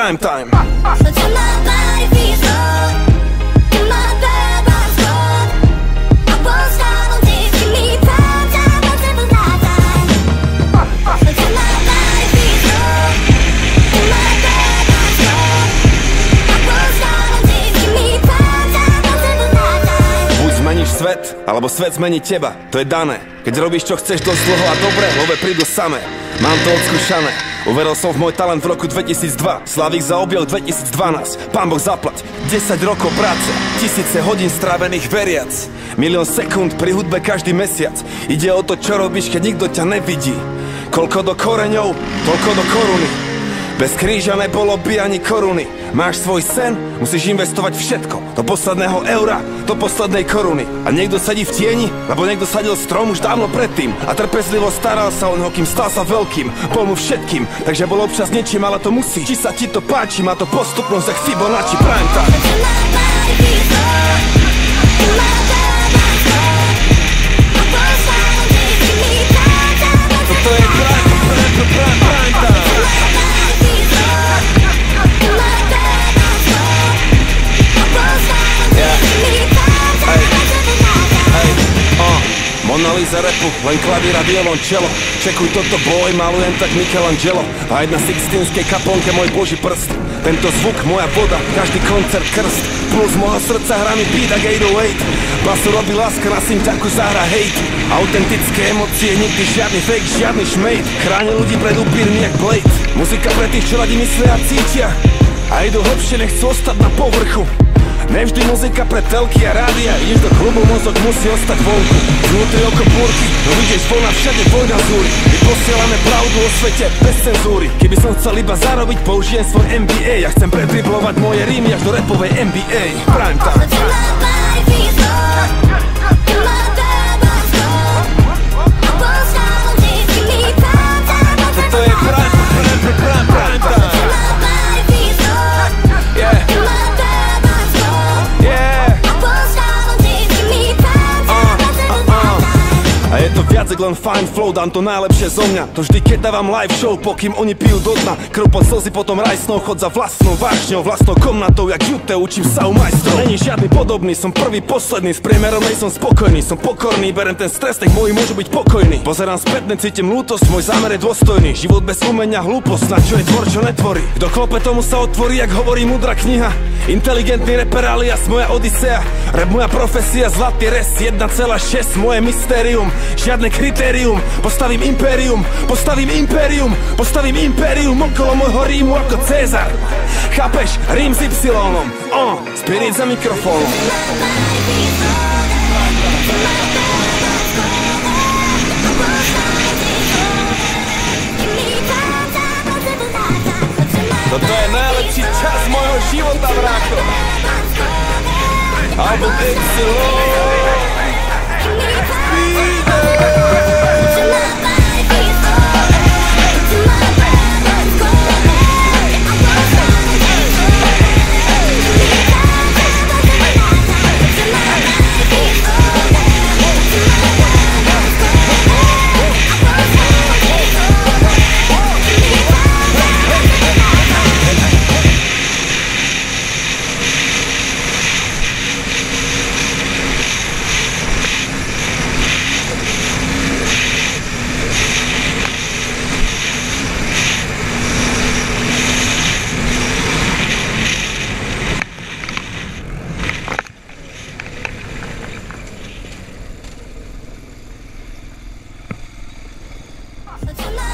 prime time. Svet, alebo svet zmení teba, to je dané. Keď robíš čo chceš dosť dlho a dobre, love prídu samé. Mám to odskúšané, uveril som v môj talent v roku 2002. Slavík zaobjel 2012, pán Boh zaplať. 10 rokov práce, tisíce hodín strávených veriac, milión sekúnd pri hudbe každý mesiac. Ide o to, čo robíš, keď nikto ťa nevidí. Koľko do koreňov, toľko do koruny. Bez kríža nebolo by ani koruny. Máš svoj sen, musíš investovať všetko. Do posledného eura, do poslednej koruny. A niekto sedí v tieni, lebo niekto sadil strom už dávno predtým. A trpezlivo staral sa o neho, kým stal sa veľkým. Bol mu všetkým, takže bol občas niečím, ale to musí. Či sa ti to páči, má to postupnosť jak Fibonacci prime time. Toto je prime time. Mona Lisa rapu, len klavír a violončelo. Čekuj toto boj, malujem tak Michelangelo. A jedna sixtínskej kaplnke môj boží prst. Tento zvuk, moja voda, každý koncert krst. Plus môjho srdca hrá mi beat ak 808. Basu robí láska, na synťaku zahra hate. Autentické emócie, nikdy žiadny fake, žiadny šmejt. Chráni ľudí pred upírmi jak Blade. Muzika pre tých, čo radi myslia a cítia a idú hlbšie, nechcú ostať na povrchu. Nevždy muzika pre telky a rádia. Ideš do klubu, mozog musí ostať vonku. Vnútri oko búrky, no vidíš vlna všade vojna zúri. My posielame pravdu o svete bez cenzúry. Keby som chcel iba zarobiť, použijem svoj MBA. Ja chcem predriblovať moje rímy až do rapovej NBA. Prime time. Toto je prime time. A je to viac len fine flow, dám to najlepšie zo mňa. To vždy keď dávam live show, pokým oni pijú do dna. Krv pod slzy, potom rajsnou, chod za vlastnou vášňou, vlastnou komnatou, jak Jute, učím sa u majstrov. Není žiadny podobný, som prvý, posledný, s priemerom nej som spokojný, som pokorný, berem ten stres, nech moji môžu byť pokojní. Pozerám spätne, cítim lútosť, môj zámer je dôstojný. Život bez umenia, hlúposť, na čo je tvor, čo netvorí. Kto klope, tomu sa otvorí, jak hovorí múdra kniha. Inteligentný reper alias moja odisea. Rap moja profesia, zlatý res 1,6, moje mystérium. Žiadne kritérium, postavím impérium, postavím impérium, postavím impérium okolo môjho rímu ako Cezar. Chápeš? Rím s Y-om, Spirit za mikrofónom. Toto je najlepší čas môjho života, brácho. Album Y. But tonight